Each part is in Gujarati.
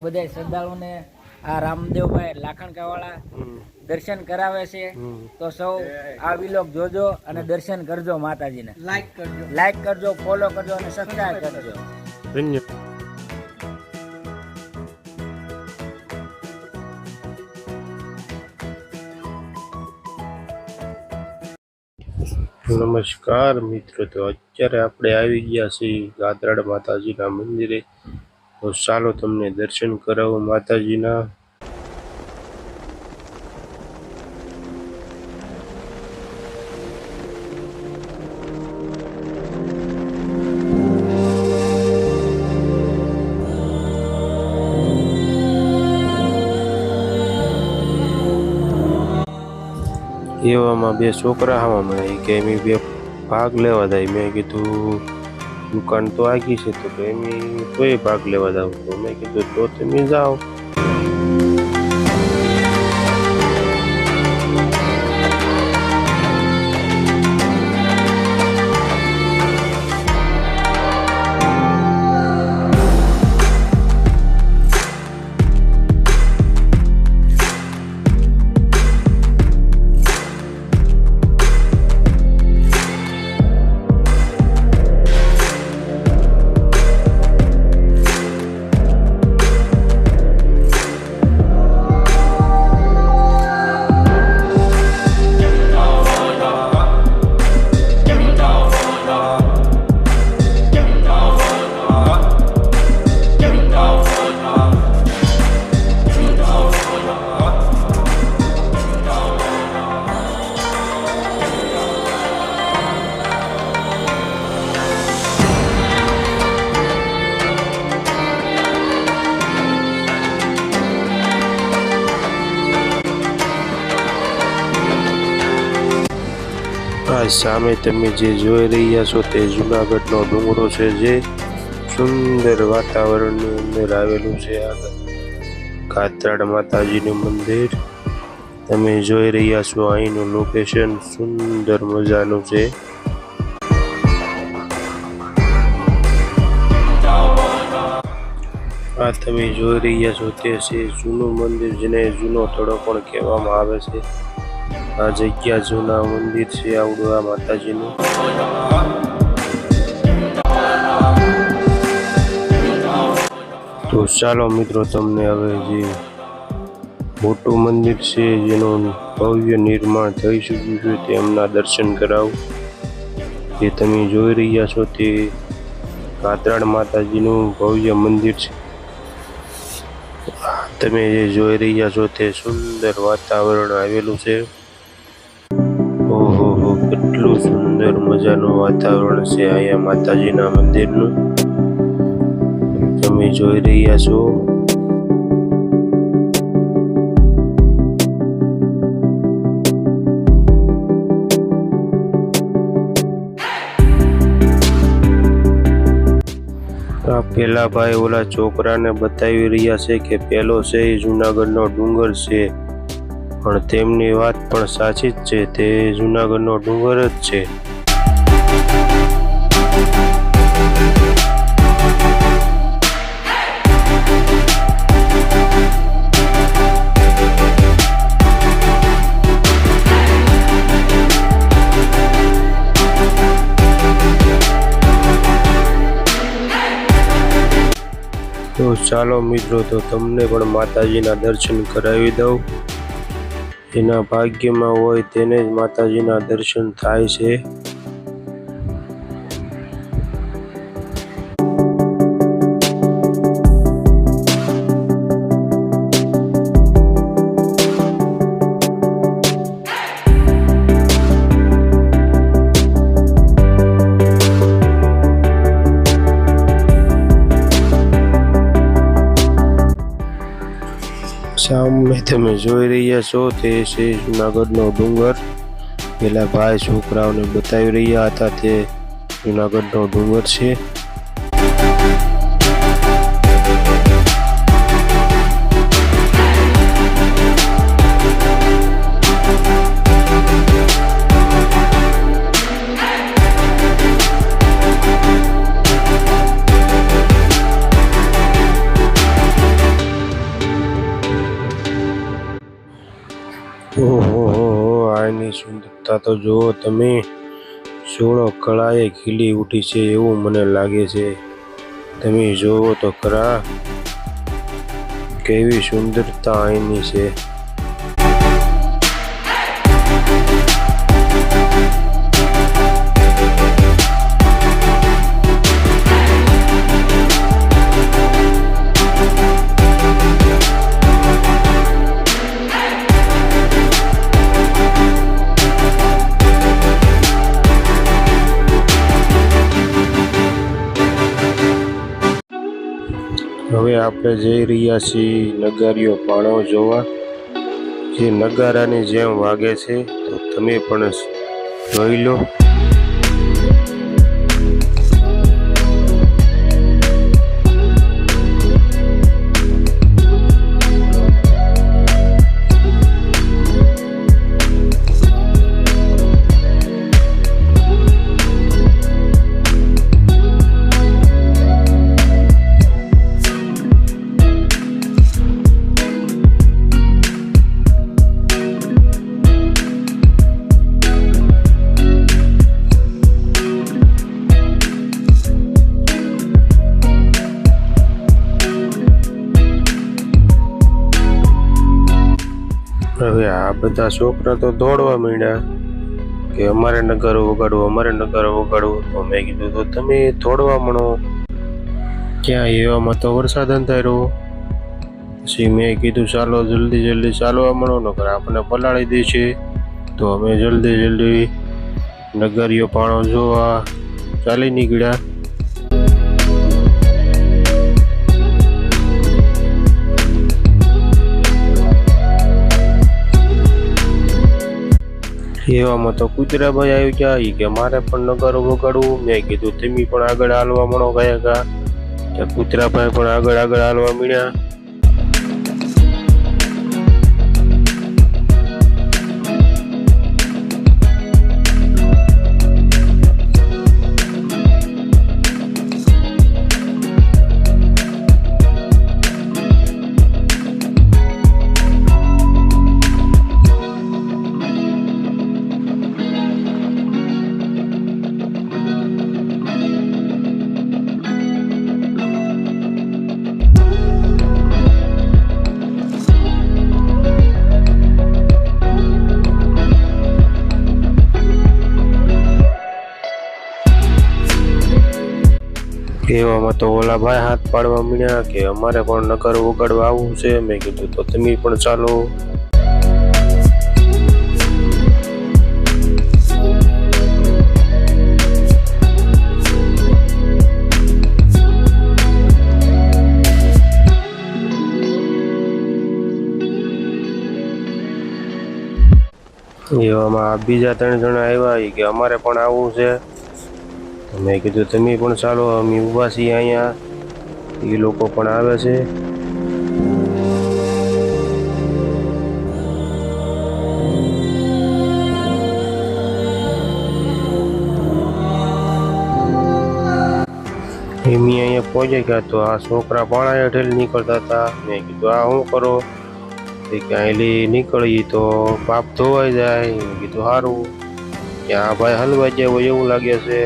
બધા શ્રદ્ધાળુઓને આ રામદેવભાઈ લાખણકાવાળા દર્શન કરાવે છે, તો સૌ આ વિલોગ જોજો અને દર્શન કરજો માતાજીને. લાઈક કરજો, ફોલો કરજો અને સબસ્ક્રાઇબ કરજો. નમસ્કાર મિત્રો, તો અત્યારે આપણે આવી ગયા છીએ ગાત્રાડ માતાજીના મંદિરે. તો ચાલો તમને દર્શન કરાવો માતાજીના. એવામાં બે છોકરા હવા મળે કે એમ બે ભાગ લેવા જાય. મેં કીધું દુકાન તો આગી છે, તો એમ તોય ભાગ લેવા જાવ. તો મેં કીધું તો તમે જાઓ. આ સામે તમે જે જોઈ રહ્યા છો તે જુનાગઢનો ડુંગરો છે, જે સુંદર વાતાવરણની અંદર આવેલું છે. આ ગાત્રાડ માતાજીનું મંદિર તમે જોઈ રહ્યા છો. અહીંનું લોકેશન સુંદર મજાનું છે. આ તમે જોઈ રહ્યા છો તે છે જૂનું મંદિર, જેને જૂનો થડો પણ કહેવામાં આવે છે. આ જગ્યા જૂના મંદિર છે આવડું આ માતાજીનું. તો ચાલો મિત્રો, તમને હવે જે મોટું મંદિર છે જેનું ભવ્ય નિર્માણ થઈ ચૂક્યું છે તેમના દર્શન કરાવું. જે તમે જોઈ રહ્યા છો તે ગાત્રાડ માતાજીનું ભવ્ય મંદિર છે. તમે જે જોઈ રહ્યા છો તે સુંદર વાતાવરણ આવેલું છે. ઓહો, કેટલું સુંદર મજાનું વાતાવરણ છે અહીંયા માતાજીના મંદિરનું તમે જોઈ રહ્યા છો. આ પેલા ભાઈ ઓલા છોકરાને બતાવી રહ્યા છે કે પેલો છે એ જુનાગઢનો ડુંગર છે, પણ તેમની વાત પણ સાચી જ છે. તે જુનાગઢનો ડુંગર જ છે. તો ચાલો મિત્રો, તો તમને પણ માતાજીના દર્શન કરાવી દઉં. એના ભાગ્યમાં હોય તેને જ માતાજીના દર્શન થાય છે. સામે તમે જોઈ રહ્યા છો તે છે જુનાગઢનો ડુંગર. પેલા ભાઈ છોકરાઓને બતાવી રહ્યા હતા તે જુનાગઢનો ડુંગર છે. ઓહો આની સુંદરતા તો જુઓ તમે, 16 કળાએ ખીલી ઉઠી છે એવું મને લાગે છે. તમે જોવો તો ખરા કેવી સુંદરતા અહીંની છે. હવે આપણે જઈ રહ્યા છીએ નગારીઓ પાણો જોવા, જે નગારાની જેમ વાગે છે. તો તમે પણ જોઈ લો. હવે આ બધા છોકરા તો દોડવા માંડ્યા કે અમારે નગારો વગાડવું, અમારે નગારો વગાડવું. તો મેં કીધું તો તમે દોડવા મળો. ક્યાં એવામાં તો વરસાદ અંધાર્યો. પછી મેં કીધું ચાલો જલ્દી ચાલવા મળો, નકર આપણને પલાળી દે છે. તો અમે જલ્દી નગારીઓ પાણો જોવા ચાલી નીકળ્યા. એવામાં તો કુતરાભાઈ આવી ગયા કે મારે પણ નગારો વગાડવું. મેં કીધું તમે પણ આગળ હાલવા મળો ગયા કે કુતરાભાઈ પણ આગળ હાલવા મળ્યા. એવામાં તો ઓલા ભાઈ હાથ પાડવા મળ્યા કે અમારે પણ નગારો વગાડવા આવવું છે. મેં કીધું તો તમે પણ ચાલો. એવામાં બીજા 3 જણા આવ્યા કે અમારે પણ આવવું છે. મેં કીધું તમે પણ ચાલો, અમે ઊભા છીએ અહીંયા. એ લોકો પણ આવે છે. એમ અહીંયા પહોંચી ગયા તો આ છોકરા પાણા હેઠળ નીકળતા હતા. મેં કીધું આ શું કરો? કે અહીં નીકળીએ તો પાપ ધોવાઈ જાય. મેં કીધું સારું કે આ ભાઈ હલવાઈ જાય હોય એવું લાગે છે.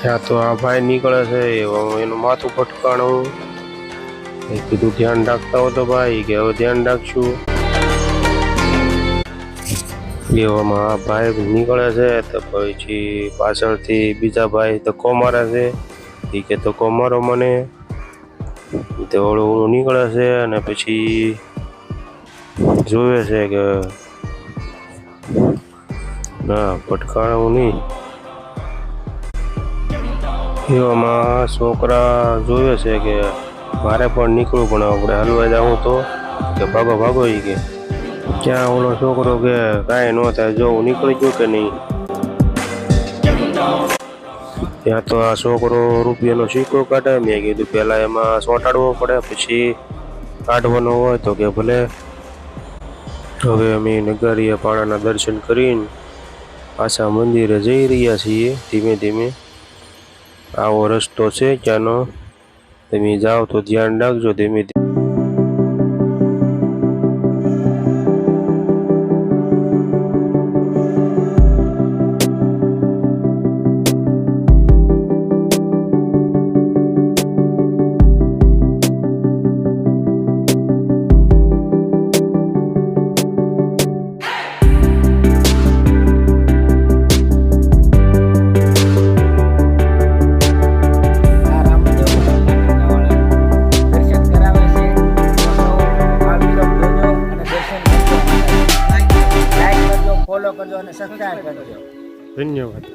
ત્યાં તો આ ભાઈ નીકળે છે, એનું માથું ફટકાણું. કીધું ધ્યાન રાખતા હો તો ભાઈ, કે હવે ધ્યાન રાખશું. એવામાં આ ભાઈ નીકળે છે તો પછી પાછળથી બીજા ભાઈ ધક્કો મારે છે. એ કે ધક્કો મારો મને. તે ઓળું નીકળે છે અને પછી જોવે છે કે ના પટકાણું નહીં. એવામાં છોકરા જોવે છે કે મારે પણ નીકળવું પણ આપણે હલવા જાઉં તો કે ભાગો ભાગો એ કે ક્યાં ઓલો છોકરો કે કાંઈ ન થાય જો હું નીકળી ગયો કે નહીં. ત્યાં તો આ છોકરો રૂપિયાનો સિક્કો કાઢે. મેં કીધું પહેલાં એમાં ચોંટાડવો પડે પછી કાઢવાનો હોય તો કે ભલે. હવે અમે નગારીયા પાણાના દર્શન કરીને પાછા મંદિરે જઈ રહ્યા છીએ ધીમે ધીમે. આવો રસ્તો છે ત્યાંનો, તમે જાઓ તો ધ્યાન રાખજો ધીમે ધીમે. ફોલો કરજો અને સબસ્ક્રાઇબ કરજો. ધન્યવાદ.